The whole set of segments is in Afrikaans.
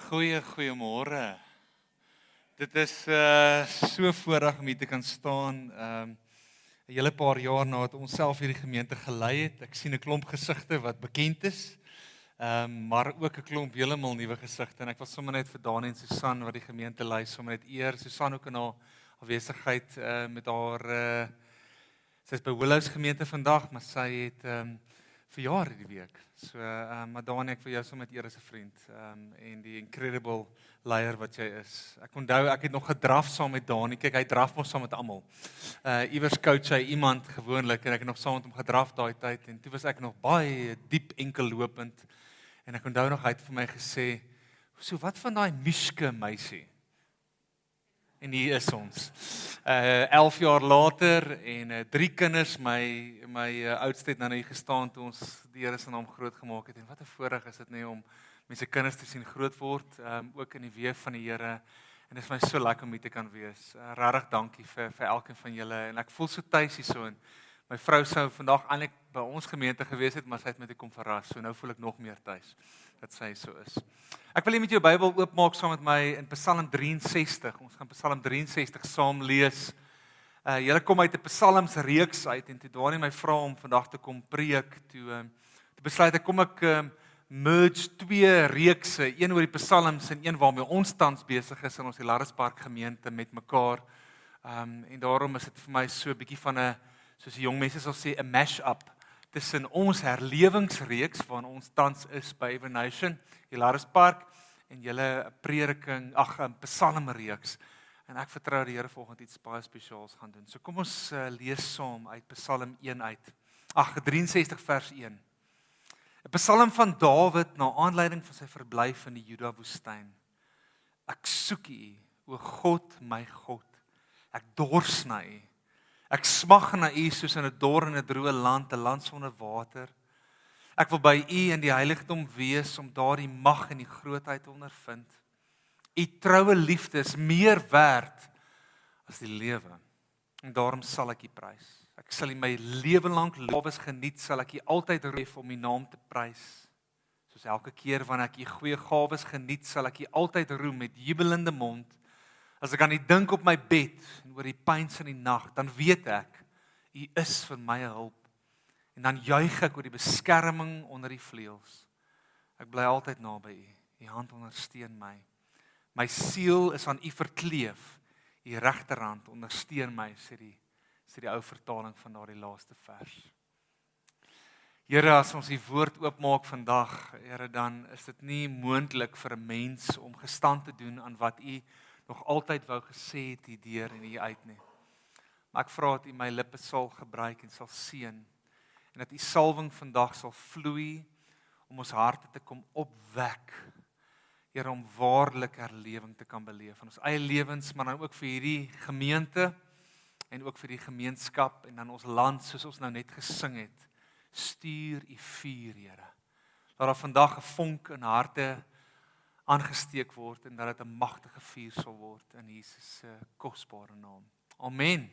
Goeiemôre. Dit is so voorreg om hier te kan staan. 'n hele paar jaar nadat ons self hierdie gemeente gelei het. Ek sien 'n klomp gesigte wat bekend is. Maar ook 'n klomp heeltemal nuwe gesigte en ek wil sommer net vir Dani en Susan wat die gemeente lei sommer net eer. Susan ook in haar afwesigheid met haar sy is by Willows gemeente vandag, maar sy het verjaar hierdie week. So maar Dani, ek vir jou sommer met eer as 'n vriend en die incredible leier wat jy is. Ek onthou ek het nog gedraf saam met Dani. Kyk, hy draf mos saam met almal. Iewers coach hy iemand gewoonlik en ek het nog saam met hom gedraf daai tyd en toe was ek nog baie diep enkel lopend. En ek onthou nog hy het vir my gesê, "So wat van daai Mishke meisie?" En hier is ons. 11 jaar later en 3 kinders, my oudste het nou hier gestaan toe ons die Here se naam groot gemaak het. En wat 'n voorreg is dit nie om mense kinders te sien groot word, ook in die weë van die Here. En dit is my so lekker om hier te kan wees. Regtig dankie vir elkeen van julle en ek voel so tuis hierso en my vrou sou vandag eintlik by ons gemeente gewees het, maar sy het met 'n kom verras. So nou voel ek nog meer tuis dat sy so is. Ek wil net met jou Bybel oopmaak saam met my in Psalm 63. Ons gaan Psalm 63 saam lees. Julle kom uit 'n psalmsreeks uit en toe Dani my vra om vandag te kom preek, toe besluit ek kom ek merge 2 reekse, een oor die psalms en een waarmee ons tans besig is in ons Hilarispark gemeente met mekaar. En daarom is dit vir my so 'n bietjie van 'n, soos die jong mense sal sê, 'n mash-up tussen ons herlewingsreeks waarin ons tans is by Every Nation, Hilarispark, en julle prediking, 'n psalmreeks. En ek vertrou die Here volgende iets baie spesiaals gaan doen. So kom ons lees saam uit Psalm 1 uit. 63 vers 1. 'n Psalm van Dawid na aanleiding van sy verblyf in die Juda woestyn. Ek soek U, o God, my God. Ek dors na U. Ek smag na U soos in 'n dor en 'n droë land, 'n land sonder water. Ek wil by U in die heiligdom wees om daar die mag en die grootheid te ondervind. U troue liefde is meer werd as die lewe. En daarom sal ek U prys. Ek sal U my lewe lank lofs geniet, sal ek U altyd roep om U naam te prys. Soos elke keer wanneer ek U goeie gawes geniet, sal ek U altyd roem met jubelende mond. As ek aan U dink op my bed en oor die pyns in die nag, dan weet ek, U is vir my 'n hulp. En dan juig ek oor die beskerming onder die vleuels. Ek bly altyd naby U. U hand ondersteun my. My siel is aan U verkleef. U regterhand ondersteun my, sê die ou vertaling van daardie laaste vers. Here, as ons U woord oopmaak vandag, Here, dan is dit nie moontlik vir 'n mens om gestand te doen aan wat U nog altyd wou gesê het hier deur en hier uit nie. Maar ek vra dat U my lippe sal gebruik en sal seën en dat U salwing vandag sal vloei om ons harte te kom opwek. Here, om waarlik herlewing te kan beleef in ons eie lewens, maar dan ook vir hierdie gemeente en ook vir die gemeenskap en dan ons land, soos ons nou net gesing het. Stuur U vuur, Here. Dat daar vandag 'n vonk in harte aangesteek word en dat dit 'n magtige vuur sal word in Jesus se kosbare naam. Amen.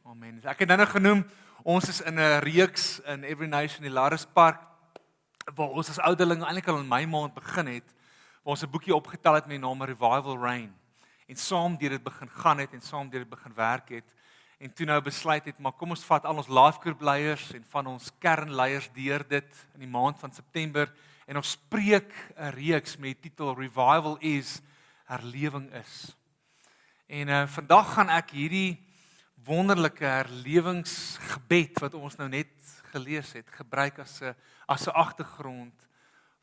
Amen. Ek het nou genoem, ons is in 'n reeks in Every Nation Hilarispark waar ons as ouderlinge eintlik al in Mei maand begin het, waar ons 'n boekie opgetel het met die naam Revival Rain en saam deur dit begin gaan het en saam deur dit begin werk het en toe nou besluit het, maar kom ons vat al ons life group leiers en van ons kernleiers deur dit in die maand van September en ons spreek 'n reeks met die titel Revival is, herlewing is. En vandag gaan ek hierdie wonderlike herlewingsgebed wat ons nou net gelees het, gebruik as 'n agtergrond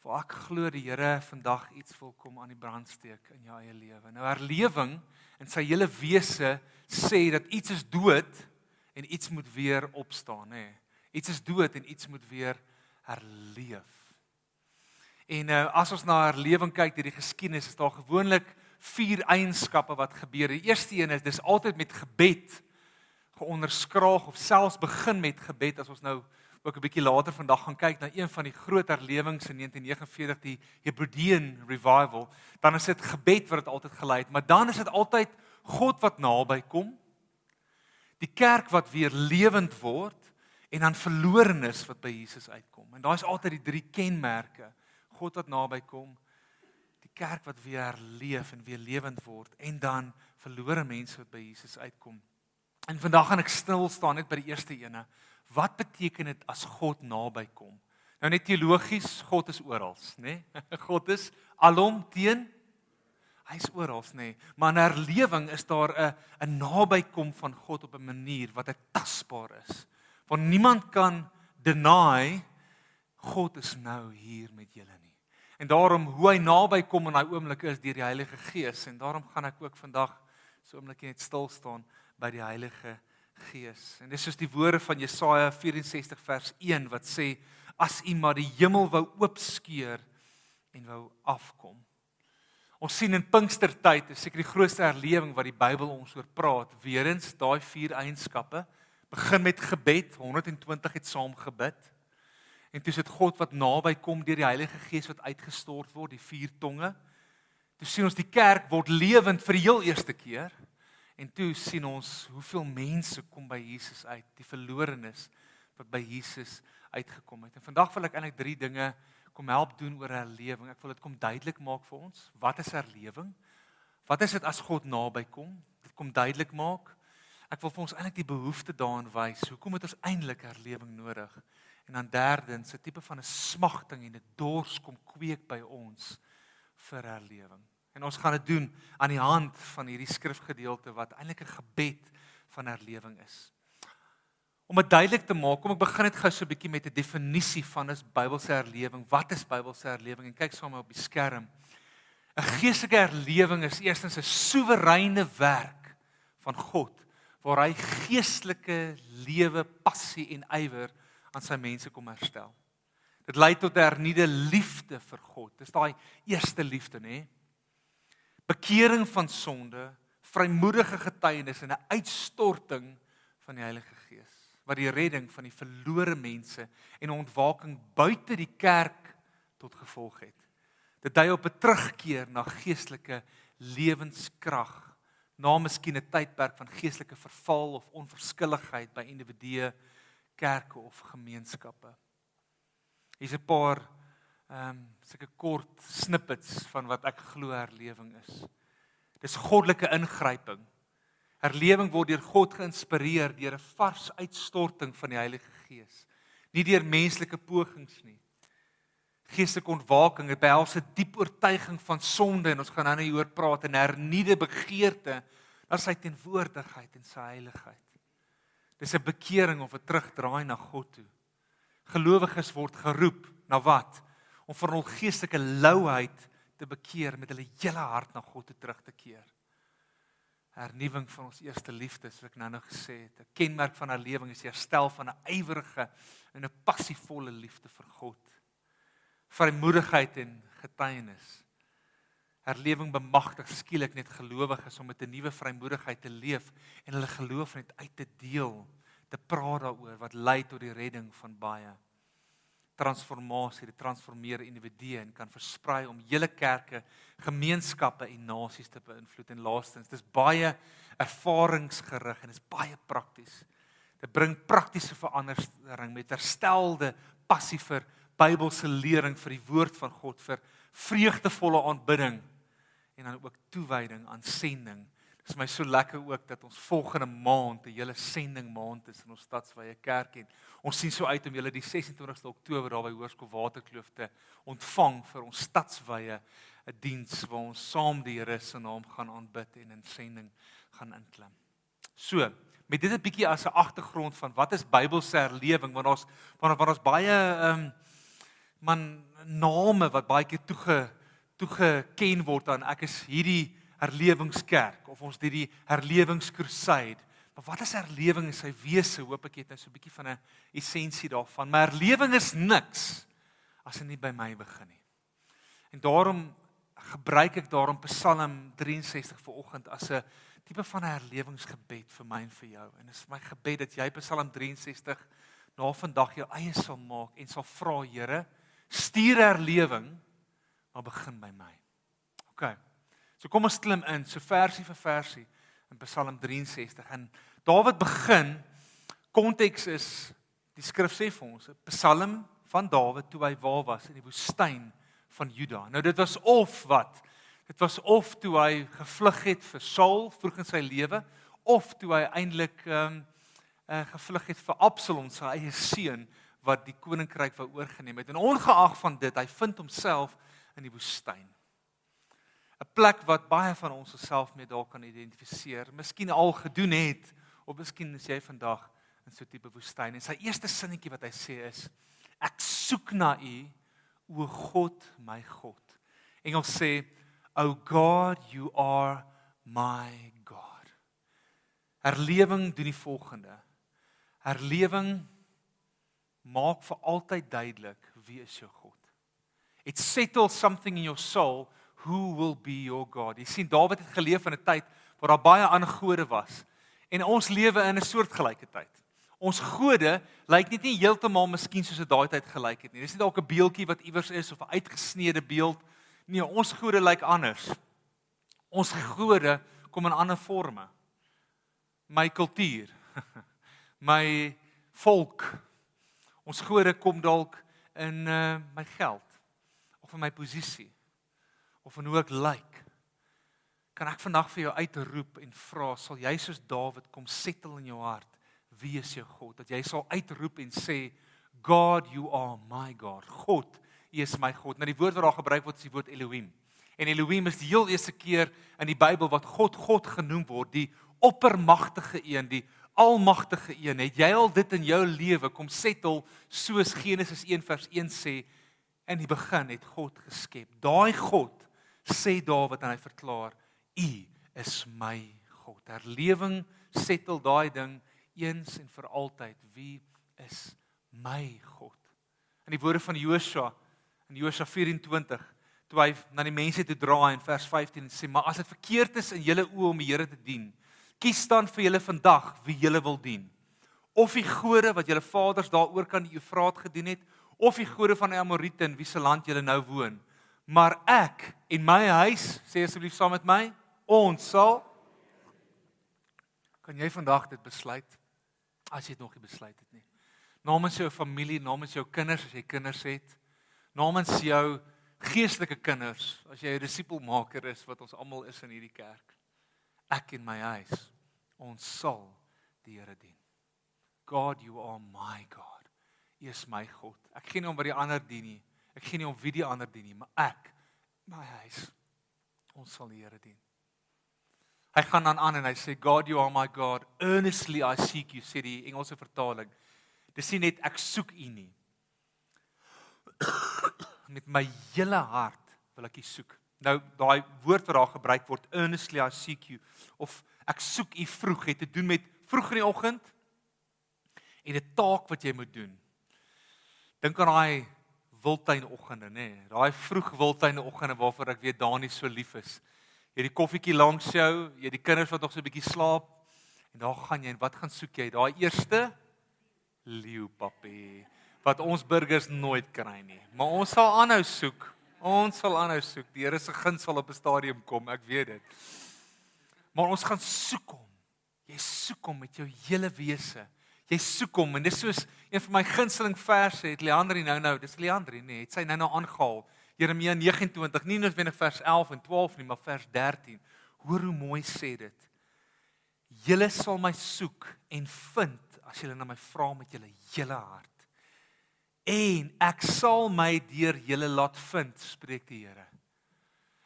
waar ek glo die Here vandag iets wil kom aan die brand steek in jou eie lewe. Nou herlewing in sy hele wese sê dat iets is dood en iets moet weer opstaan, hè. Iets is dood en iets moet weer herleef. En as ons na herlewing kyk deur die geskiedenis, is daar gewoonlik 4 eienskappe wat gebeur. Die eerste een is, dis altyd met gebed geonderskraag of selfs begin met gebed. As ons nou ook 'n bietjie later vandag gaan kyk na een van die groot herlewings in 1949, die Hebridean Revival, dan is dit gebed wat dit altyd gelei het, maar dan is dit altyd God wat naby kom, die kerk wat weer lewend word en dan verlorenes wat by Jesus uitkom. En daai is altyd die 3 kenmerke. God wat naby kom, die kerk wat weer herleef en weer lewend word en dan verlore mense wat by Jesus uitkom. En vandag gaan ek stil staan net by die eerste ene. Wat beteken dit as God naby kom? Nou net teologies, God is oral, né? God is alom teen, hy is oral, né? Maar in herlewing is daar 'n nabykom van God op 'n manier wat tasbaar is. Want niemand kan deny God is nou hier met julle nie. En daarom hoe hy naby kom in daai oomblik is deur die Heilige Gees en daarom gaan ek ook vandag so 'n oomblikie net stil staan by die Heilige Gees. En dis soos die woorde van Jesaja 64 vers 1 wat sê as U maar die hemel wou oopskeur en wou afkom. Ons sien in Pinkstertyd is seker die grootste herlewing wat die Bybel ons oor praat. Weerens daai 4 eienskappe begin met gebed, 120 het saam gebid. En toe is dit God wat naby kom deur die Heilige Gees wat uitgestort word, die 4 tonge. Toe sien ons die kerk word lewend vir die heel eerste keer. En toe sien ons hoeveel mense kom by Jesus uit, die verlorenes wat by Jesus uitgekom het. En vandag wil ek eintlik 3 dinge kom help doen oor herlewing. Ek wil dit kom duidelik maak vir ons. Wat is herlewing? Wat is dit as God naby kom? Dit kom duidelik maak. Ek wil vir ons eintlik die behoefte daarin wys. Hoekom het ons eintlik herlewing nodig? En dan derdens, 'n tipe van 'n smagting en 'n dors kom kweek by ons vir herlewing. En ons gaan dit doen aan die hand van hierdie skrifgedeelte wat eintlik 'n gebed van herlewing is. Om dit duidelik te maak, kom ek begin net gou so 'n bietjie met 'n definisie van 'n Bybelse herlewing. Wat is Bybelse herlewing? En kyk saam op die skerm. 'n Geestelike herlewing is eerstens 'n soewereine werk van God waar hy geestelike lewe, passie en ywer aan sy mense kom herstel. Dit lei tot 'n hernuide liefde vir God. Dis daai eerste liefde, nê? Bekering van sonde, vrymoedige getuienis en 'n uitstorting van die Heilige Gees, wat die redding van die verlore mense en 'n ontwaking buite die kerk tot gevolg het. Dit dui op 'n terugkeer na geestelike lewenskrag, na miskien 'n tydperk van geestelike verval of onverskilligheid by individue, kerke of gemeenskappe. Hier's 'n paar sulke kort snippets van wat ek glo herlewing is. Dis goddelike ingryping. Herlewing word deur God geïnspireer deur 'n vars uitstorting van die Heilige Gees, nie deur menslike pogings nie. Geestelike ontwaking, dit behels 'n diep oortuiging van sonde en ons gaan nou hieroor praat en hernuide begeerte na sy teenwoordigheid en sy heiligheid. Dis 'n bekering of 'n terugdraai na God toe. Gelowiges word geroep na wat? Om vir hul geestelike louheid te bekeer met hulle hele hart na God toe terug te keer. Hernuwing van ons eerste liefde, soos ek nou gesê het. 'n Kenmerk van herlewing is die herstel van 'n ywerige en 'n passievolle liefde vir God. Vrymoedigheid en getuienis. Herlewing bemagtig skielik net gelowiges om met 'n nuwe vrymoedigheid te leef en hulle geloof net uit te deel, te praat daaroor wat lei tot die redding van baie. Transformasie, dit transformeer individue en kan versprei om hele kerke, gemeenskappe en nasies te beïnvloed. En laastens, dis baie ervaringsgerig en dis baie prakties. Dit bring praktiese verandering met herstelde passie vir Bybelse lering, vir die woord van God, vir vreugdevolle aanbidding en dan ook toewyding aan sending. Dit is my so lekker ook dat ons volgende maand 'n hele sending maand is in ons stadswye kerk en ons sien so uit om julle die 26ste Oktober daar by Hoërskool Waterkloof te ontvang vir ons stadswye 'n diens waar ons saam die Here se naam gaan aanbid en in sending gaan inklim. So, met dit 'n bietjie as 'n agtergrond van wat is Bybelse herlewing, want ons baie name wat baie keer toegeken word aan ek is hierdie herlewingskerk of ons hierdie herlewingskruisade. Maar wat is herlewing in sy wese? Hoop ek het nou so 'n bietjie van 'n essensie daarvan. Maar herlewing is niks as dit nie by my begin nie. En daarom gebruik ek Psalm 63 vanoggend as 'n tipe van 'n herlewingsgebed vir my en vir jou. En dit is my gebed dat jy Psalm 63 na vandag jou eie sal maak en sal vra, Here, stuur herlewing, maar begin by my. OK. So kom ons klim in, so versie vir versie in Psalm 63. En Dawid begin, konteks is, die skrif sê vir ons, 'n Psalm van Dawid toe hy waar was in die woestyn van Juda. Nou dit was of wat? Dit was of toe hy gevlug het vir Saul vroeg in sy lewe, of toe hy eintlik gevlug het vir Absalom, sy eie seun, wat die koninkryk wou oorgeneem het. En ongeag van dit, hy vind homself in die woestyn. 'n Plek wat baie van ons self mee daar kan identifiseer, miskien al gedoen het, of miskien is jy vandag in so 'n tipe woestyn. En sy eerste sinnetjie wat hy sê is, ek soek na U, o God, my God. Engels sê, O God, you are my God. Herlewing doen die volgende. Herlewing maak vir altyd duidelik, wie is jou God? It settles something in your soul, who will be your God? Jy sien, Dawid het geleef in 'n tyd waar daar baie ander gode was. En ons lewe in 'n soortgelyke tyd. Ons gode lyk net nie heeltemal miskien soos dit daai tyd gelyk het nie. Dis nie dalk 'n beeldjie wat iewers is of 'n uitgesneede beeld. Nee, ons gode lyk anders. Ons gode kom in ander forme. My kultuur, my volk. Ons gode kom dalk in my geld, of in my posisie, of in hoe ek lyk. Kan ek vandag vir jou uitroep en vra, sal jy soos Dawid kom settle in jou hart, wie is jou God? Dat jy sal uitroep en sê, God, you are my God. God, U is my God. Nou die woord wat daar gebruik word is die woord Elohim. En Elohim is die heel eerste keer in die Bybel wat God genoem word, die oppermagtige een, die almagtige een. Het jy al dit in jou lewe kom settle soos Genesis 1 vers 1 sê, in die begin het God geskep. Daai God sê Dawid en hy verklaar, U is my God. Herlewing settle daai ding eens en vir altyd. Wie is my God? In die woorde van Josua, in Josua 24, toe hy na die mense toe draai in vers 15 en sê, maar as dit verkeerd is in julle oë om die Here te dien, kies dan vir julle vandag wie julle wil dien. Of die gode wat julle vaders daaroor kan die Eufraat gedien het, of die gode van die Amorite in wie se land julle nou woon. Maar ek en my huis, sê asseblief saam met my, ons sal. Kan jy vandag dit besluit? As jy dit nog nie besluit het nie. Namens jou familie, namens jou kinders, as jy kinders het, namens jou geestelike kinders, as jy 'n disipelmaker is, wat ons almal is in hierdie kerk. Ek en my huis, ons sal die Here dien. God, you are my God. U is my God. Ek gee nie om wat die ander dien nie. Ek gee nie om wie die ander dien nie, maar ek, my huis, ons sal die Here dien. Hy gaan dan aan en hy sê, God, you are my God. Earnestly I seek you, sê die Engelse vertaling. Dis nie net ek soek U nie. Met my hele hart wil ek U soek. Nou, daai woord wat daar gebruik word, earnestly I seek you, of ek soek U vroeg, het te doen met vroeg in die oggend, en 'n taak wat jy moet doen. Dink aan daai wildtuinoggende, nê? Daai vroeg wildtuinoggende waarvoor ek weet Dani so lief is. Jy het die koffietjie langs jou, jy het die kinders wat nog so 'n bietjie slaap, en daar gaan jy, en wat gaan soek jy? Daai eerste leeupappie, wat ons burgers nooit kry nie. Maar ons sal aanhou soek. Ons sal aanhou soek. Die Here se guns sal op 'n stadium kom, ek weet dit. Maar ons gaan soek hom. Jy soek hom met jou hele wese. Jy soek hom, en dis soos een van my gunsteling verse, het Leandri nou, dis Leandri, nee, het sy nou aangehaal. Jeremia 29, nie noodwendig vers 11 en 12 nie, maar vers 13. Hoor hoe mooi sê dit. Julle sal my soek en vind, as julle na my vra met julle hele hart. En ek sal my deur julle laat vind, spreek die Here.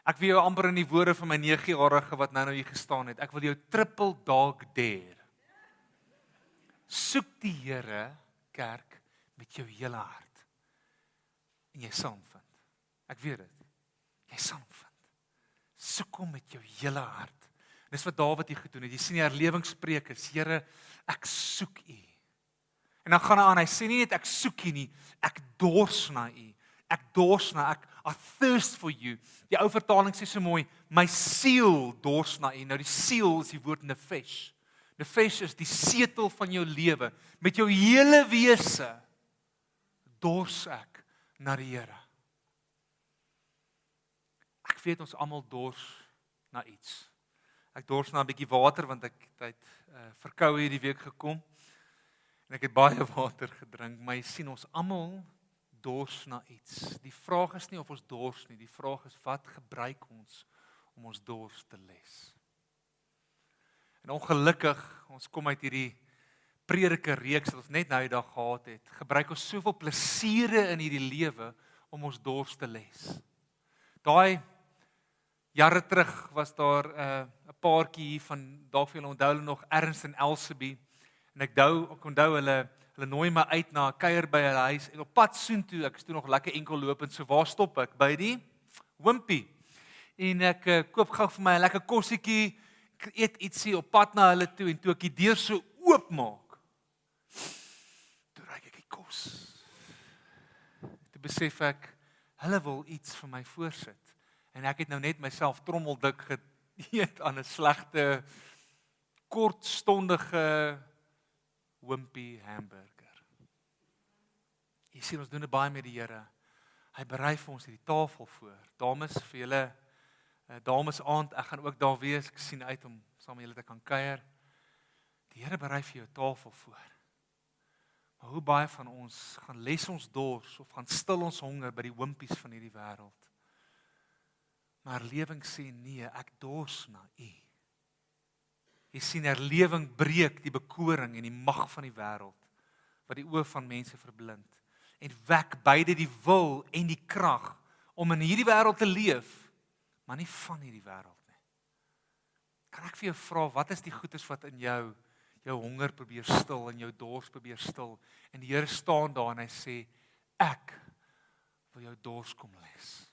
Ek wil jou amper in die woorde van my 9-jarige wat nou hier gestaan het, ek wil jou triple dog dare. Soek die Here, kerk, met jou hele hart. En jy sal hom vind. Ek weet dit. Jy sal hom vind. Soek hom met jou hele hart. En dis wat Dawid hier gedoen het. Jy sien die herlewingspreekers, Here, ek soek U. En dan gaan hy aan, hy sê nie net ek soek U nie, ek dors na U. Ek dors na, I thirst for you. Die ou vertaling sê so mooi, my siel dors na U. Nou die siel is die woord nefesh. Nefesh is die setel van jou lewe. Met jou hele wese dors ek na die Here. Ek weet ons almal dors na iets. Ek dors na 'n bietjie water want ek het verkoue hierdie week gekom. En ek het baie water gedrink, maar jy sien ons almal dors na iets. Die vraag is nie of ons dors nie, die vraag is wat gebruik ons om ons dors te les. En ongelukkig, ons kom uit hierdie prediker reeks wat ons net nou die dag gehad het, gebruik ons soveel plesiere in hierdie lewe om ons dors te les. Daai jare terug was daar 'n paartjie hier van, dalk vir julle onthou hulle nog, Ernst en Elsabie, en ek onthou hulle nooi my uit na 'n kuier by hulle huis, en op pad soontoe, ek is toe nog lekker enkel lopend, so waar stop ek? By die Wimpy. En ek koop gou vir my 'n lekker kossietjie, ek eet ietsie op pad na hulle toe, en toe ek die deur so oopmaak, toe ruik ek die kos. Toe besef ek, hulle wil iets vir my voorsit. En ek het nou net myself trommeldik geëet aan 'n slegte, kortstondige Wimpy hamburger. Jy sien, ons doen dit baie met die Here. Hy berei vir ons hierdie tafel voor. Dames, vir julle dames aand, ek gaan ook daar wees. Ek sien uit om saam met julle te kan kuier. Die Here berei vir jou tafel voor. Maar hoe baie van ons gaan les ons dors of gaan stil ons honger by die Wimpies van hierdie wêreld? Maar herlewing sê nee, ek dors na U. Jy sien, herlewing breek die bekoring en die mag van die wêreld wat die oë van mense verblind en wek beide die wil en die krag om in hierdie wêreld te leef, maar nie van hierdie wêreld nie. Kan ek vir jou vra, wat is die goeders wat in jou honger probeer stil en jou dors probeer stil? En die Here staan daar en hy sê, ek wil jou dors kom les.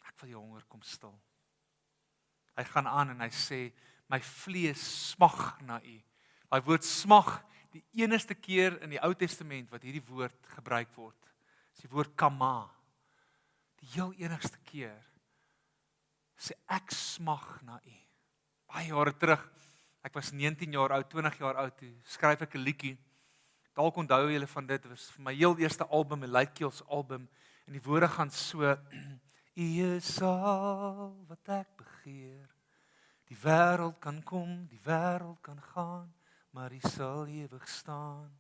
Ek wil jou honger kom stil. Hy gaan aan en hy sê, my vlees smag na U. Daai woord smag, die enigste keer in die Ou Testament wat hierdie woord gebruik word, is die woord kama. Die heel enigste keer sê ek smag na U. Baie jare terug, ek was 19 jaar oud, 20 jaar oud, toe skryf ek 'n liedjie. Dalk onthou julle van dit, was vir my heel eerste album, 'n Luitkeels album, en die woorde gaan so: U is al wat ek begeer. Die wêreld kan kom, die wêreld kan gaan, maar U sal ewig staan.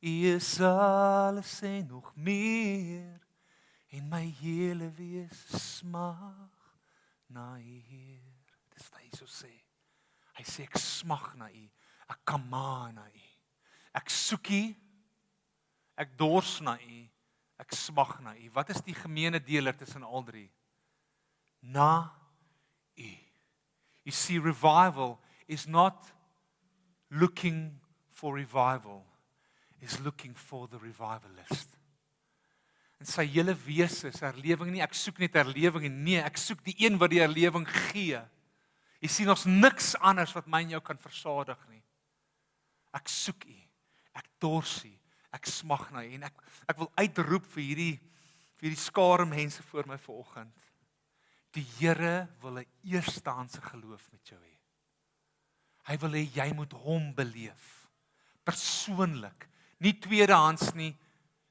U is alles en nog meer, en my hele wese smag na U, Heer. Dis wat hy so sê. Hy sê ek smag na U, ek kama na U. Ek soek U, ek dors na U, ek smag na U. Wat is die gemeene deler tussen al drie? Na U. You see, revival is not looking for revival, is looking for the revivalist. En sy hele wese is herlewing nie, ek soek net herlewing nie, ek soek die een wat die herlewing gee. Jy sien, ons niks anders wat my en jou kan versadig nie. Ek soek U, ek dors U, ek smag na U, en ek wil uitroep vir hierdie skare mense voor my vanoggend. Die Here wil 'n eerstehandse geloof met jou hê. Hy wil hê jy moet hom beleef, persoonlik, nie tweedehands nie.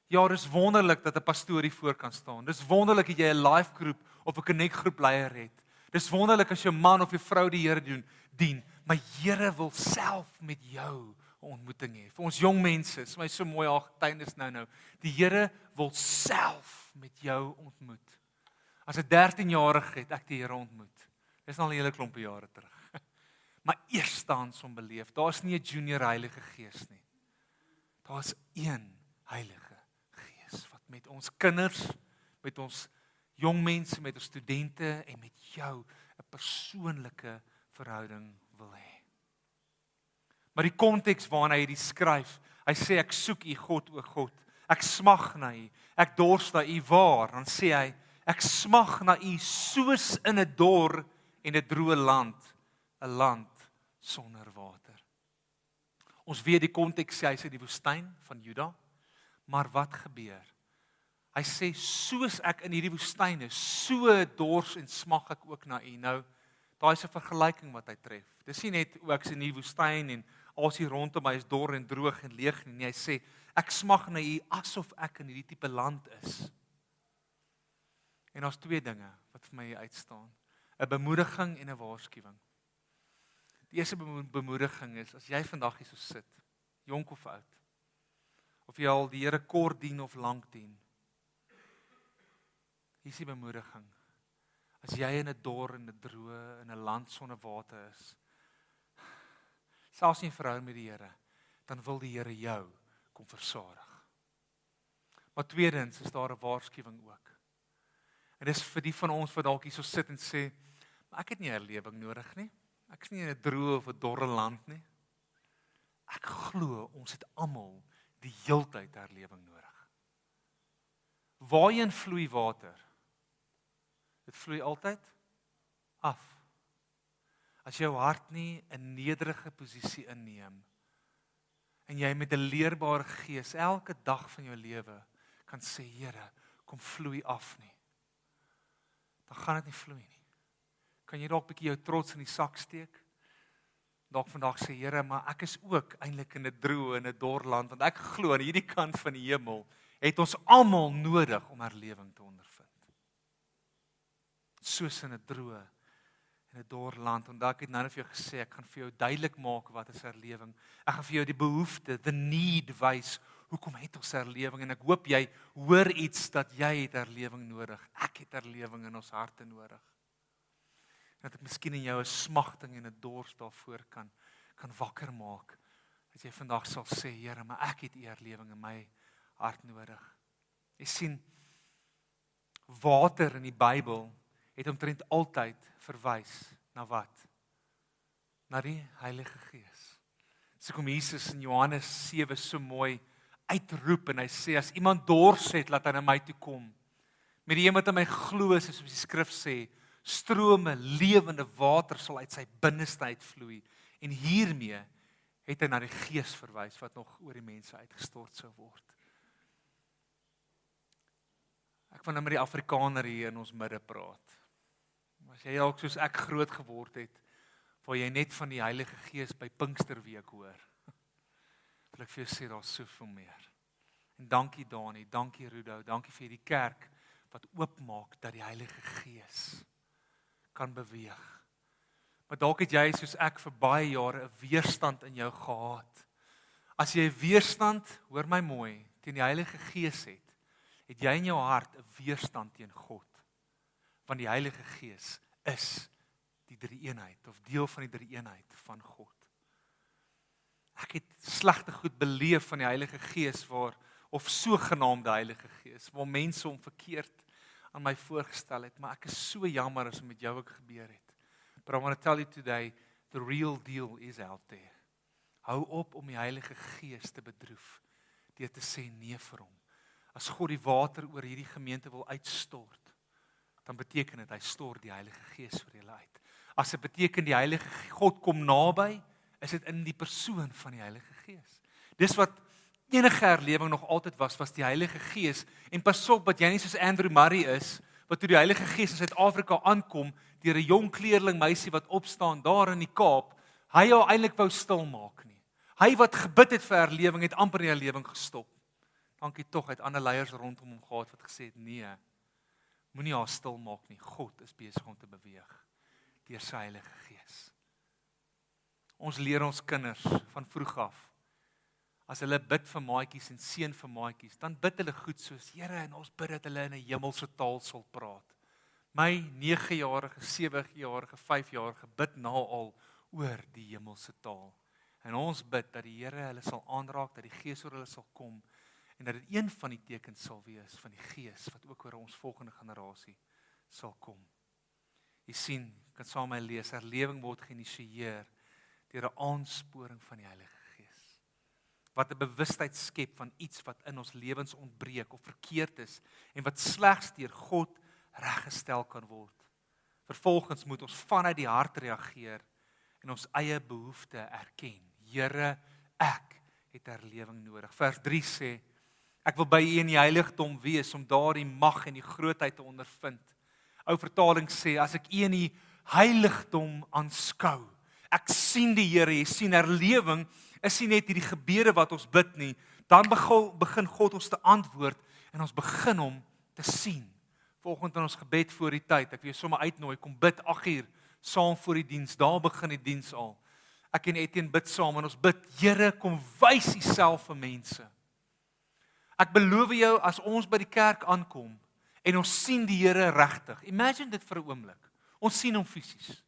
Ja, dis wonderlik dat 'n pastoor hier voor kan staan. Dis wonderlik dat jy 'n life groep of 'n connect groep leier het. Dis wonderlik as jou man of jou vrou die Here dien, maar Here wil self met jou 'n ontmoeting hê. Vir ons jong mense, is my so mooi haar getuienis nou. Die Here wil self met jou ontmoet. As 'n 13-jarige het ek die Here ontmoet. Dis al 'n hele klompe jare terug. Maar eerstehands om beleef, daar's nie 'n junior Heilige Gees nie. Daar's een Heilige Gees wat met ons kinders, met ons jong mense, met ons studente en met jou 'n persoonlike verhouding wil hê. Maar die konteks waarna hy dit skryf, hy sê ek soek U God, o God. Ek smag na U. Ek dors na U. Waar? Dan sê hy ek smag na U soos in 'n dor en 'n droë land, 'n land sonder water. Ons weet die konteks sê hy's in die woestyn van Juda, maar wat gebeur? Hy sê soos ek in hierdie woestyn is, so dors en smag ek ook na U. Nou, daai is 'n vergelyking wat hy tref. Dis nie net ek's in die woestyn en alles hier rondom my is dor en droog en leeg nie. Hy sê ek smag na U asof ek in hierdie tipe land is. En daar's twee dinge wat vir my hier uitstaan. 'n Bemoediging en 'n waarskuwing. Die eerste bemoediging is, as jy vandag hier so sit, jonk of oud, of jy al die Here kort dien of lank dien, Hier is die bemoediging. As jy in 'n dor en 'n droë in 'n land sonder water is, selfs nie in verhouding met die Here, dan wil die Here jou kom versadig. Maar tweedens is daar 'n waarskuwing ook. En dis vir die van ons wat dalk hier so sit en sê, maar ek het nie herlewing nodig nie. Ek is nie in 'n droë of 'n dorre land nie. Ek glo ons het almal die heeltyd herlewing nodig. Waarheen vloei water? Dit vloei altyd af. As jou hart nie 'n nederige posisie inneem en jy met 'n leerbare gees elke dag van jou lewe kan sê, Here, kom vloei af nie, dan gaan dit nie vloei nie. Kan jy dalk 'n bietjie jou trots in die sak steek? Dalk vandag sê, Here, maar ek is ook eintlik in 'n droë en 'n dor land, want ek glo aan hierdie kant van die hemel het ons almal nodig om herlewing te ondervind. Soos in 'n droë en 'n dor land. En ek het nou vir jou gesê, ek gaan vir jou duidelik maak wat is herlewing. Ek gaan vir jou die behoefte, the need wys. Hoekom het ons herlewing? En ek hoop jy hoor iets dat jy het herlewing nodig. Ek het herlewing in ons harte nodig. En dat ek miskien in jou 'n smagting en 'n dors daarvoor kan wakker maak. Dat jy vandag sal sê, Here, maar ek het U herlewing in my hart nodig. Jy sien, water in die Bybel het omtrent altyd verwys na wat? Na die Heilige Gees. So kom Jesus in Johannes 7 so mooi uitroep en hy sê, as iemand dors het, laat hy na my toe kom. Met die een wat in my glo, soos die skrif sê, strome lewende water sal uit sy binneste uitvloei. En hiermee het hy na die Gees verwys wat nog oor die mense uitgestort sou word. Ek wil nou met die Afrikaner hier in ons midde praat. As jy ook soos ek groot geword het, waar jy net van die Heilige Gees by Pinksterweek hoor, wil ek vir jou sê, daar is soveel meer. En dankie Dani, dankie Rudo, dankie vir die kerk, wat oopmaak dat die Heilige Gees kan beweeg. Maar dalk het jy soos ek vir baie jare 'n weerstand in jou gehad. As jy 'n weerstand, hoor my mooi, teen die Heilige Gees het jy in jou hart 'n weerstand teen God. Want die Heilige Gees is die drie-eenheid of deel van die drie-eenheid van God. Ek het slegte goed beleef van die Heilige Gees of sogenaamde Heilige Gees, waar mense hom verkeerd aan my voorgestel het, maar ek is so jammer as dit met jou ook gebeur het. But I want to tell you today, the real deal is out there. Hou op om die Heilige Gees te bedroef, deur te sê nee vir hom. As God die water oor hierdie gemeente wil uitstort, dan beteken dit, hy stort die Heilige Gees oor julle uit. As dit beteken die Heilige God kom naby, is dit in die persoon van die Heilige Gees. Dis wat enige herlewing nog altyd was die Heilige Gees. En pas op dat jy nie soos Andrew Murray is, wat toe die Heilige Gees in Suid-Afrika aankom, deur 'n jong kleerling meisie wat opstaan daar in die Kaap, hy jou eintlik wou stil maak nie. Hy wat gebid het vir herlewing, het amper die herlewing gestop. Dankie tog, het ander leiers rondom hom gehad wat gesê het, nee, moenie haar stil maak nie, God is besig om te beweeg, deur sy Heilige Gees. Ons leer ons kinders van vroeg af, as hulle bid vir maatjies en seën vir maatjies, dan bid hulle goed soos, Here, en ons bid dat hulle in 'n hemelse taal sal praat. My 9-jarige, 7-jarige, 5-jarige bid nou al oor die hemelse taal. En ons bid dat die Here hulle sal aanraak, dat die Gees oor hulle sal kom, en dat dit een van die tekens sal wees van die Gees, wat ook oor ons volgende generasie sal kom. Jy sien, jy kan saam met my lees, herlewing word geïnisieer deur 'n aansporing van die Heilige Gees. Wat 'n bewustheid skep van iets wat in ons lewens ontbreek of verkeerd is, en wat slegs deur God reggestel kan word. Vervolgens moet ons vanuit die hart reageer en ons eie behoefte erken. Here, ek het herlewing nodig. Vers 3 sê, ek wil by U in die heiligdom wees om daar die mag en die grootheid te ondervind. Ou vertaling sê, as ek U in die heiligdom aanskou, ek sien die Here, jy sien herlewing is nie net hierdie gebede wat ons bid nie, dan begin God ons te antwoord en ons begin hom te sien. Volgende in ons gebed voor die tyd, ek wil jou sommer uitnooi, kom bid 8uur saam voor die diens, daar begin die diens al. Ek en Etienne bid saam en ons bid, Here, kom wys U self vir mense. Ek beloof jou, as ons by die kerk aankom En ons sien die Here regtig. Imagine dit vir 'n oomblik. Ons sien hom fisies.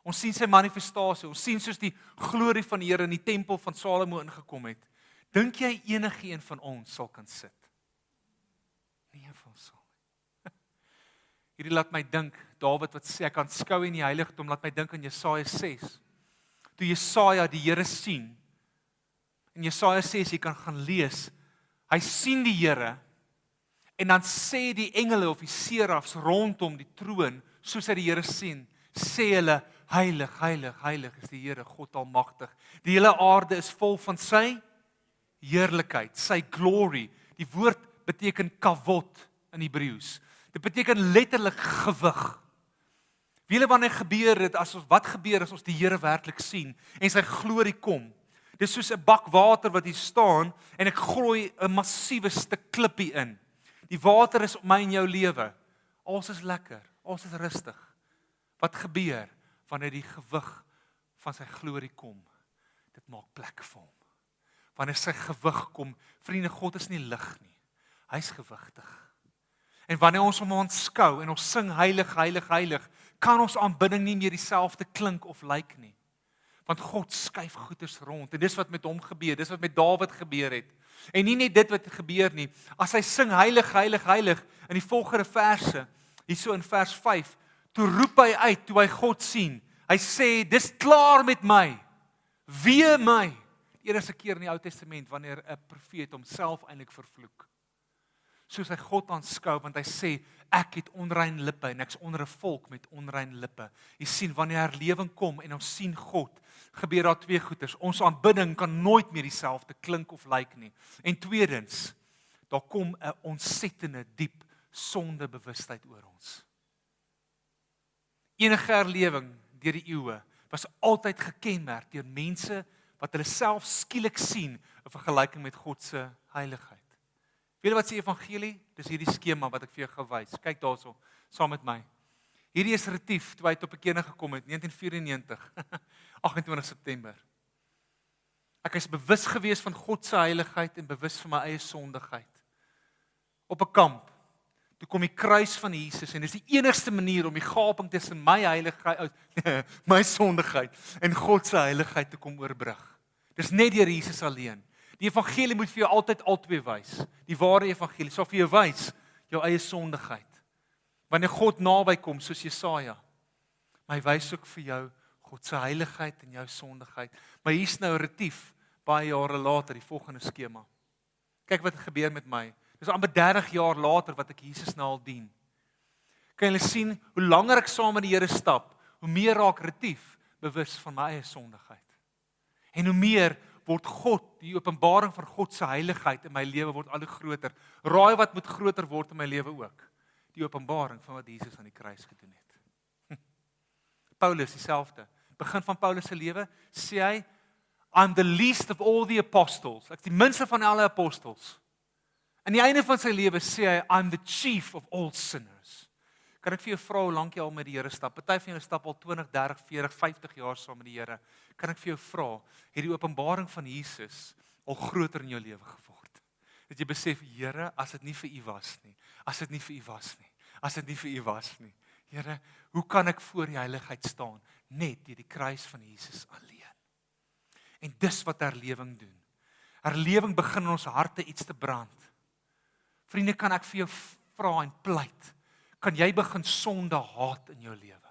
Ons sien sy manifestasie. Ons sien soos die glorie van die Here in die tempel van Salomo ingekom het. Dink jy enigiemand van ons sal kan sit? Nie een van ons sal nie. Hierdie laat my dink, Dawid wat sê, ek kan skou in die heiligdom, laat my dink aan Jesaja 6. Toe Jesaja die Here sien, en Jesaja 6, jy kan gaan lees, hy sien die Here, en dan sê die engele of die serafs rondom die troon, soos hy die Here sien, sê hulle, heilig, heilig, heilig is die Here, God almagtig. Die hele aarde is vol van sy heerlikheid, sy glory. Die woord beteken kavod in Hebreëus. Dit beteken letterlik gewig. Wie wanneer gebeur dit wat gebeur as ons die Here werklik sien en sy glorie kom? Dis soos 'n bak water wat hier staan en ek gooi 'n massiewe stuk klippie in. Die water is op my en jou lewe. Alles is lekker, alles is rustig. Wat gebeur wanneer die gewig van sy glorie kom? Dit maak plek vir hom. Wanneer sy gewig kom, vriende, God is nie lig nie. Hy's gewigtig. En wanneer ons hom aanskou en ons sing heilig, heilig, heilig, kan ons aanbidding nie meer dieselfde klink of lyk nie. Want God skuif goeders rond. En dis wat met hom gebeur, dis wat met Dawid gebeur het. En nie net dit wat gebeur nie. As hy sing heilig, heilig, heilig in die volgende verse, hierso in vers 5, toe roep hy uit toe hy God sien. Hy sê, dis klaar met my. Wee my. Die eerste keer in die Ou Testament wanneer 'n profeet homself eintlik vervloek. Soos hy God aanskou, want hy sê, ek het onrein lippe en ek's onder 'n volk met onrein lippe. Jy sien, wanneer herlewing kom en ons sien God, gebeur daar twee goeders. Ons aanbidding kan nooit meer dieselfde klink of lyk nie. En tweedens, daar kom 'n ontsettende diep sondebewustheid oor ons. Enige herlewing deur die eeue was altyd gekenmerk deur mense wat hulle self skielik sien in vergelyking met God se heiligheid. Weet jy wat sê evangelie? Dis hierdie skema wat ek vir jou gewys. Kyk daarso, saam met my. Hierdie is Retief, toe hy tot bekering gekom het, 1994, 28 September. Ek is bewus gewees van God se heiligheid en bewus van my eie sondigheid. Op 'n kamp, toe kom die kruis van Jesus en dis die enigste manier om die gaping tussen my heiligheid, my sondigheid en God se heiligheid te kom oorbrug. Dis net deur Jesus alleen. Die evangelie moet vir jou altyd albei wys. Die ware evangelie sal vir jou wys jou eie sondigheid. Wanneer God naby kom soos Jesaja, maar hy wys ook vir jou God se heiligheid en jou sondigheid. Maar hier's nou Retief baie jare later, die volgende skema. Kyk wat gebeur met my. Dis amper 30 jaar later wat ek Jesus nou al dien. Kan julle sien hoe langer ek saam met die Here stap, hoe meer raak Retief bewus van my eie sondigheid. En hoe meer word God, die openbaring van God se heiligheid in my lewe word al hoe groter. Raai wat moet groter word in my lewe ook? Die openbaring van wat Jesus aan die kruis gedoen het. Paulus dieselfde. Begin van Paulus se lewe sê hy, I'm the least of all the apostles. Ek is die minste van alle apostels. Aan die einde van sy lewe sê hy, I'm the chief of all sinners. Kan ek vir jou vra hoe lank jy al met die Here stap? Party van julle stap al 20, 30, 40, 50 jaar saam met die Here. Kan ek vir jou vra, het die openbaring van Jesus al groter in jou lewe geword? Dat jy besef, Here, as dit nie vir U was nie, as dit nie vir U was nie, as dit nie vir U was nie. Here, hoe kan ek voor die heiligheid staan? Net deur die kruis van Jesus alleen. En dis wat herlewing doen. Herlewing begin in ons harte iets te brand. Vriende, kan ek vir jou vra en pleit, kan jy begin sonde haat in jou lewe?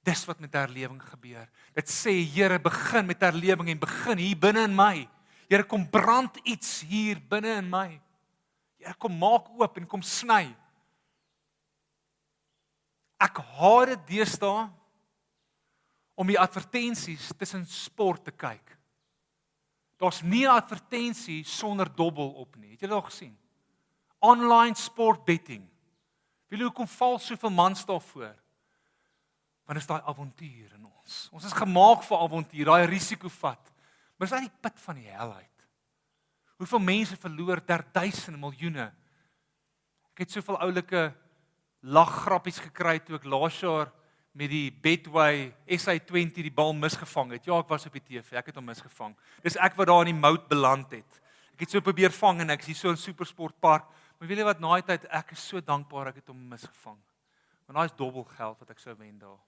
Dis wat met herlewing gebeur. Dit sê, Here, begin met herlewing en begin hier binne in my. Here, kom brand iets hier binne in my. Here, kom maak oop en kom sny. Ek haat dit deesdae om die advertensies tussen sport te kyk. Daar's nie 'n advertensie sonder dobbel op nie. Het julle al gesien? Online sport betting. Wie hoekom val soveel mans daarvoor? Want is daai avontuur in ons. Ons is gemaak vir avontuur, daai risiko vat. Maar is uit die put van die hel uit. Hoeveel mense verloor duisende, miljoene. Ek het soveel oulike laggrappies gekry toe ek laas jaar met die Betway SA20 die bal misgevang het. Ja, ek was op die TV, ek het hom misgevang. Dis ek wat daar in die mout beland het. Ek het so probeer vang en ek is hier so in Supersportpark Maar weet jy wat, na die tyd, ek is so dankbaar ek het hom misgevang. Want daai is dobbel geld wat ek sou wen daar.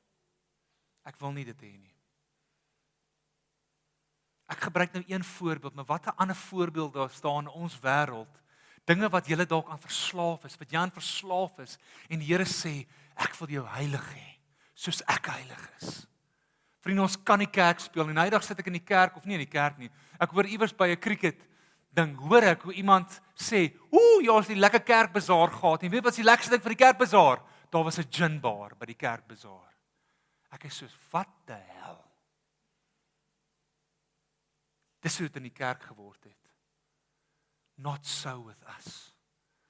Ek wil nie dit hê nie. Ek gebruik nou een voorbeeld, maar wat 'n ander voorbeeld daar staan in ons wêreld. Dinge wat julle dalk aan verslaaf is, wat jy aan verslaaf is, en die Here sê, ek wil jou heilig hê, soos ek heilig is. Vriende, ons kan nie kerk speel, en hydag sit ek in die kerk, of nie in die kerk nie, ek hoor iewers by 'n cricket ding, hoor ek hoe iemand sê, ja, ons het die lekker kerkbazaar gehad, en weet wat is die lekkerste ding van die kerkbazaar? Daar was 'n gin bar by die kerkbazaar. Ek is soos, wat die hel? Dis hoe dit in die kerk geword het. Not so with us.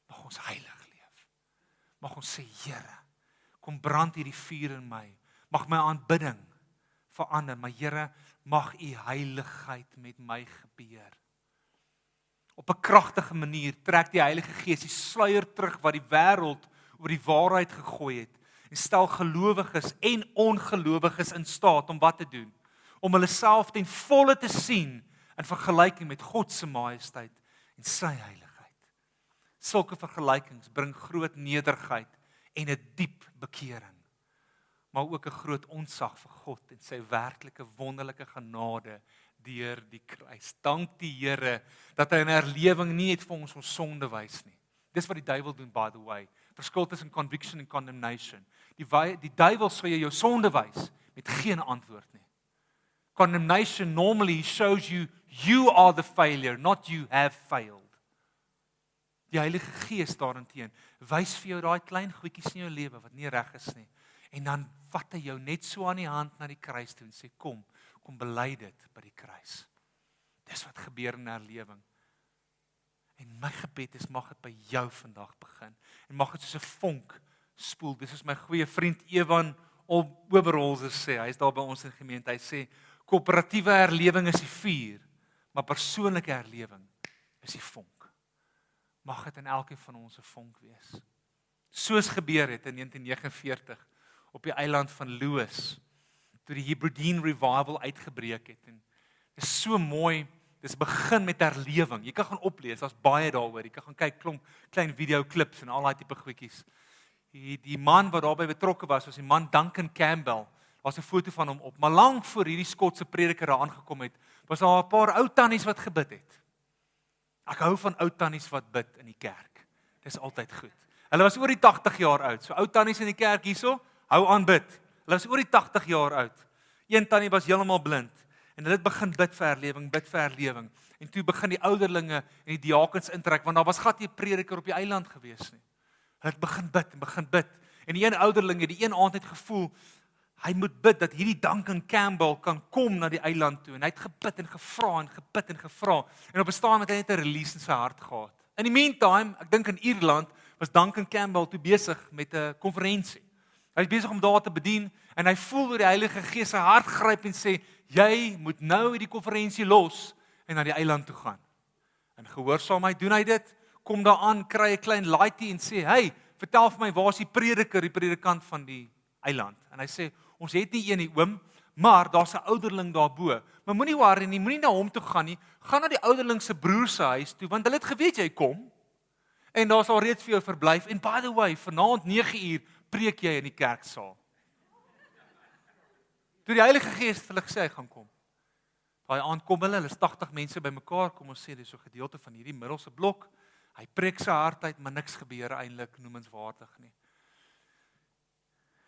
Mag ons heilig leef. Mag ons sê, Here, kom brand hierdie vuur in my. Mag my aanbidding verander, maar Here, mag u heiligheid met my gebeur. Op 'n kragtige manier trek die Heilige Gees die sluier terug wat die wêreld oor die waarheid gegooi het en stel gelowiges en ongelowiges in staat om wat te doen? Om hulle self ten volle te sien in vergelyking met God se majesteit en sy heiligheid. Sulke vergelykings bring groot nederigheid en 'n diep bekering, maar ook 'n groot ontzag vir God en sy werklike wonderlike genade deur die kruis. Dank die Here dat hy 'n herlewing nie het vir ons sonde wys nie. Dis wat die duiwel doen, by the way. Verskil tussen conviction en condemnation. Die duiwel sal jou sonde wys met geen antwoord nie. Condemnation normally shows you are the failure, not you have failed. Die Heilige Gees daarenteen wys vir jou daai klein goedjies in jou lewe wat nie reg is nie. En dan vat hy jou net so aan die hand na die kruis toe en sê kom bely dit by die kruis. Dis wat gebeur in herlewing. En my gebed is mag dit by jou vandag begin. En mag dit soos 'n vonk spoel. Dis soos my goeie vriend Ewan Oberholzer sê. Hy is daar by ons in gemeente. Hy sê koöperatiewe herlewing is die vuur, maar persoonlike herlewing is die vonk. Mag dit in elkeen van ons 'n vonk wees. Soos gebeur het in 1949 op die eiland van Lewis, toe die Hebridean Revival uitgebreek het. En dit is so mooi, dis begin met herlewing. Jy kan gaan oplees, daar's baie daaroor. Jy kan gaan kyk klomp klein videoklips en al daai tipe goedjies. Die man wat daarbey betrokke was die man Duncan Campbell. Daar's 'n foto van hom op. Maar lank voor hierdie Skotse prediker daar aangekom het, was daar 'n paar ou tannies wat gebid het. Ek hou van ou tannies wat bid in die kerk. Dis altyd goed. Hulle was oor die 80 jaar oud. So ou tannies in die kerk hierso, hou aan bid. Hulle was oor die 80 jaar oud. Een tannie was heeltemal blind en hulle het begin bid vir herlewing. En toe begin die ouderlinge en die diakens intrek want daar was glad nie 'n prediker op die eiland gewees nie. Hulle het begin bid. En die een ouderling het die een aand het gevoel hy moet bid dat hierdie Duncan Campbell kan kom na die eiland toe en hy het gebid en gevra. En op 'n stadium het hy net 'n release in sy hart gehad. In die meantime, ek dink in Ierland was Duncan Campbell toe besig met 'n konferensie. Hy is besig om daar te bedien en hy voel hoe die Heilige Gees sy hart gryp en sê, jy moet nou hierdie konferensie los en na die eiland toe gaan. En gehoorsaamheid doen hy dit, kom daar aan, kry 'n klein laaitie en sê, hey, vertel vir my, waar is die predikant van die eiland? En hy sê, ons het nie een nie oom, maar daar's 'n ouderling daarbo. Maar moenie worry nie, moenie na hom toe gaan nie, gaan na die ouderling se broer se huis toe, want hulle het geweet jy kom. En daar's al reeds vir jou verblyf. En by the way, vanaand 9:00 preek jy in die kerksaal. Toe die Heilige Gees vir hulle gesê hy gaan kom. Daai aand kom hulle is 80 mense bymekaar, kom ons sê dis so 'n gedeelte van hierdie middelste blok. Hy preek sy hart uit, maar niks gebeur eintlik noemenswaardig nie.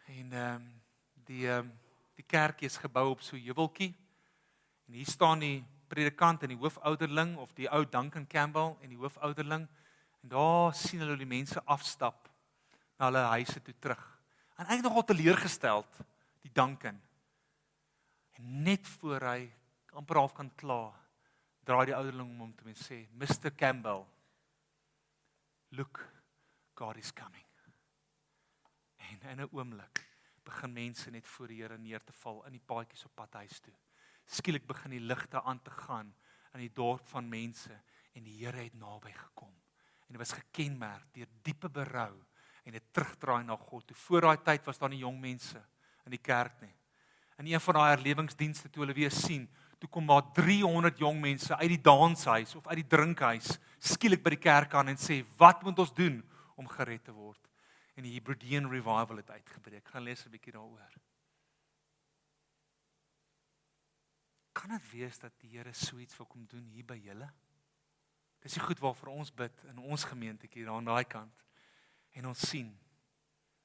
En die kerk is gebou op so 'n heuweltjie. En hier staan die predikant en die hoofouderling of die ou Duncan Campbell en die hoofouderling. En daar sien hulle die mense afstap na hulle huise toe terug. En eintlik nogal teleurgesteld, die Duncan. En net voor hy amper half kan kla, draai die ouderling om hom toe en sê, Mr. Campbell, look, God is coming. En in 'n oomblik begin mense net voor die Here neer te val in die paadjies op pad huis toe. Skielik begin die ligte aan te gaan in die dorp van mense en die Here het naby gekom. En dit was gekenmerk deur diepe berou en 'n terugdraai na God. Toe voor daai tyd was daar nie jong mense in die kerk nie. in een van daai herlewingsdienste toe hulle weer sien, toe kom maar 300 jong mense uit die danshuis of uit die drinkhuis skielik by die kerk aan en sê, wat moet ons doen om gered te word? En die Hebridean Revival het uitgebreek. Gaan lees 'n bietjie daaroor. Kan dit wees dat die Here so iets wil kom doen hier by julle? Dis die goed waarvoor ons bid in ons gemeentetjie daar aan daai kant. En ons sien.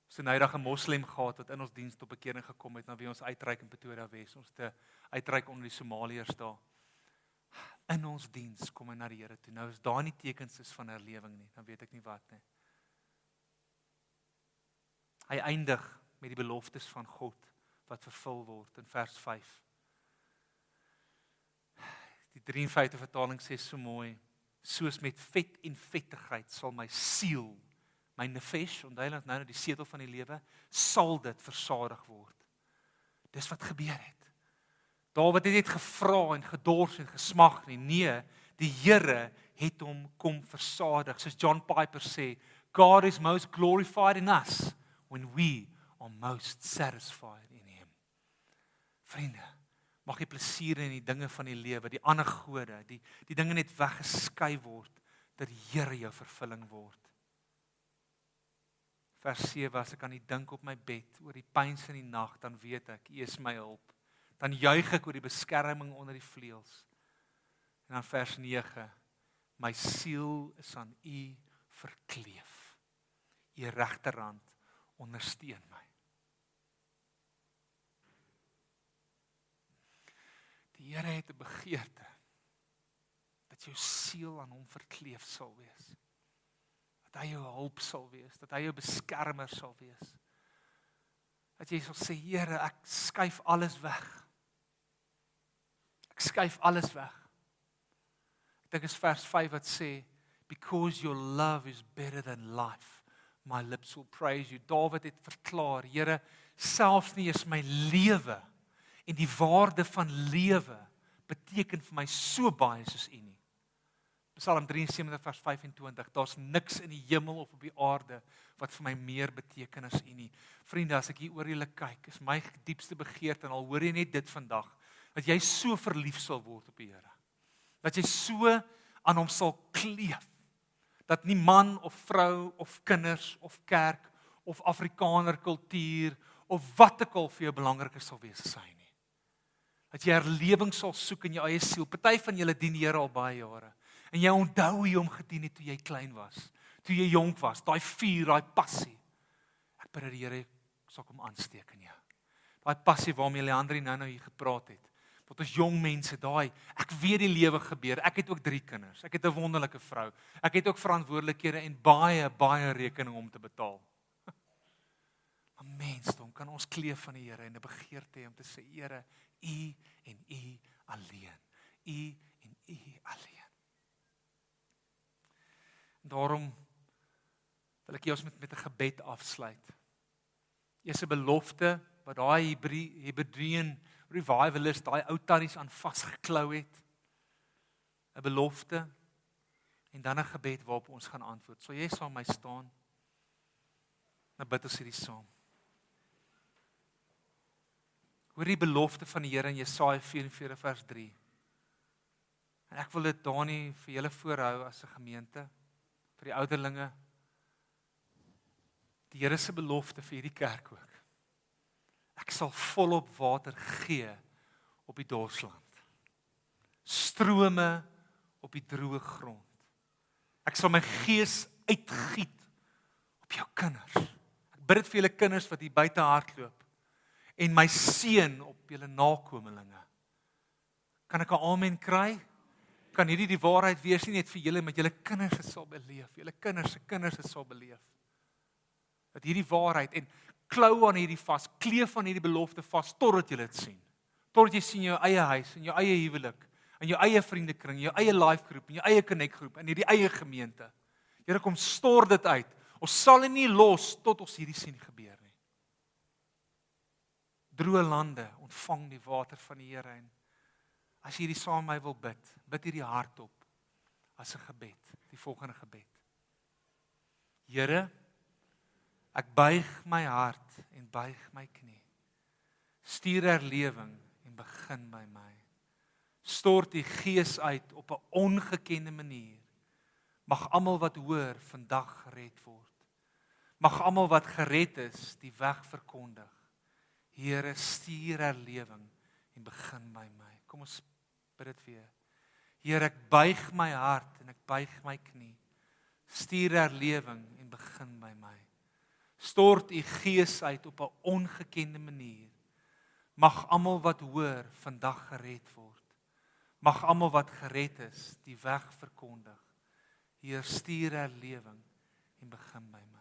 So nou dag 'n moslem gehad wat in ons diens tot bekering gekom het, na wie ons uitreik in Pretoria Wes, ons te uitreik onder die Somaliërs daar. In ons diens kom hy na die Here toe. Nou is daar nie tekens is van herlewing nie, dan weet ek nie wat nie. Hy eindig met die beloftes van God wat vervul word in vers 5. Die 53 vertaling sê so mooi, soos met vet en vettigheid sal my siel, my nefesh, onthou nou die setel van die lewe, sal dit versadig word. Dis wat gebeur het. Dawid het net gevra en gedors en gesmag nie. Nee, die Here het hom kom versadig. Soos John Piper sê, God is most glorified in us when we are most satisfied in him. Vriende, mag jy plesier in die dinge van die lewe, die ander gode, die dinge net weggeskei word, dat die Here jou vervulling word. Vers 7, as ek aan die dink op my bed, oor die pyns in die nag, dan weet ek, U is my hulp. Dan juig ek oor die beskerming onder die vleuels. En dan vers 9, my siel is aan U verkleef. U regterhand ondersteun my. Die Here het 'n begeerte dat jou siel aan hom verkleef sal wees. Dat hy jou hulp sal wees, dat hy jou beskermer sal wees. Dat jy sal sê, Here, ek skuif alles weg. Ek skuif alles weg. Ek dink is vers 5 wat sê, because your love is better than life, my lips will praise you. Dawid het verklaar, Here, selfs nie is my lewe en die waarde van lewe beteken vir my so baie soos U nie. Psalm 73 vers 25, daar's niks in die hemel of op die aarde wat vir my meer beteken as U nie. Vriende, as ek hier oor julle kyk, is my diepste begeerte, en al hoor jy net dit vandag, dat jy so verlief sal word op die Here. Dat jy so aan hom sal kleef. Dat nie man of vrou of kinders of kerk of Afrikaner kultuur of wat ook al vir jou belangriker sal wees as hy nie. Dat jy herlewing sal soek in jou eie siel. Party van julle dien die Here al baie jare. En jy onthou hoe jy hom gedien het toe jy klein was, toe jy jonk was, daai vuur, daai passie. Ek bid dat die Here sal kom aansteek in jou. Daai passie waarmee Leandrie nou hier gepraat het. Wat ons jong mense, daai, ek weet die lewe gebeur. Ek het ook 3 kinders. Ek het 'n wonderlike vrou. Ek het ook verantwoordelikhede en baie rekening om te betaal. Maar mensdom, kan ons kleef van die Here en 'n begeerte hê om te sê, Here, U en U alleen. U en U alleen. Daarom wil ek ons met 'n gebed afsluit. Eers 'n belofte wat daai Hebridean revivalist, daai ou tannies aan vasgeklou het. 'n Belofte en dan 'n gebed waarop ons gaan antwoord. So jy saam my staan. Nou bid ons hierdie saam. Hoor die belofte van die Here in Jesaja 44 vers 3. En ek wil dit daar nie vir julle voorhou as 'n gemeente, vir die ouderlinge. Die Here se belofte vir hierdie kerk ook. Ek sal volop water gee op die dorsland. Strome op die droë grond. Ek sal my gees uitgiet op jou kinders. Ek bid dit vir julle kinders wat hier buite hardloop. En my seën op julle nakomelinge. Kan ek 'n amen kry? Kan hierdie die waarheid wees nie net vir julle, maar julle kinders het sal beleef. Julle kinders se kinders het sal beleef. Dat hierdie waarheid en klou aan hierdie vas, kleef aan hierdie belofte vas totdat jy dit sien. Totdat jy sien jou eie huis, in jou eie huwelik, in jou eie vriendekring, jou eie life groep, in jou eie connect groep, in hierdie eie gemeente. Here, kom stort dit uit. Ons sal dit nie los tot ons hierdie sien gebeur nie. Droë lande ontvang die water van die Here en as jy hierdie saam met my wil bid, bid hierdie hardop as 'n gebed, die volgende gebed. Here, ek buig my hart en buig my knie. Stuur herlewing en begin by my. Stort die Gees uit op 'n ongekende manier. Mag almal wat hoor vandag gered word. Mag almal wat gered is die weg verkondig. Here, stuur herlewing en begin by my. Kom ons bid dit weer. Here, ek buig my hart en ek buig my knie. Stuur herlewing en begin by my. Stort u Gees uit op 'n ongekende manier. Mag almal wat hoor vandag gered word. Mag almal wat gered is die weg verkondig. Heer, stuur herlewing en begin by my.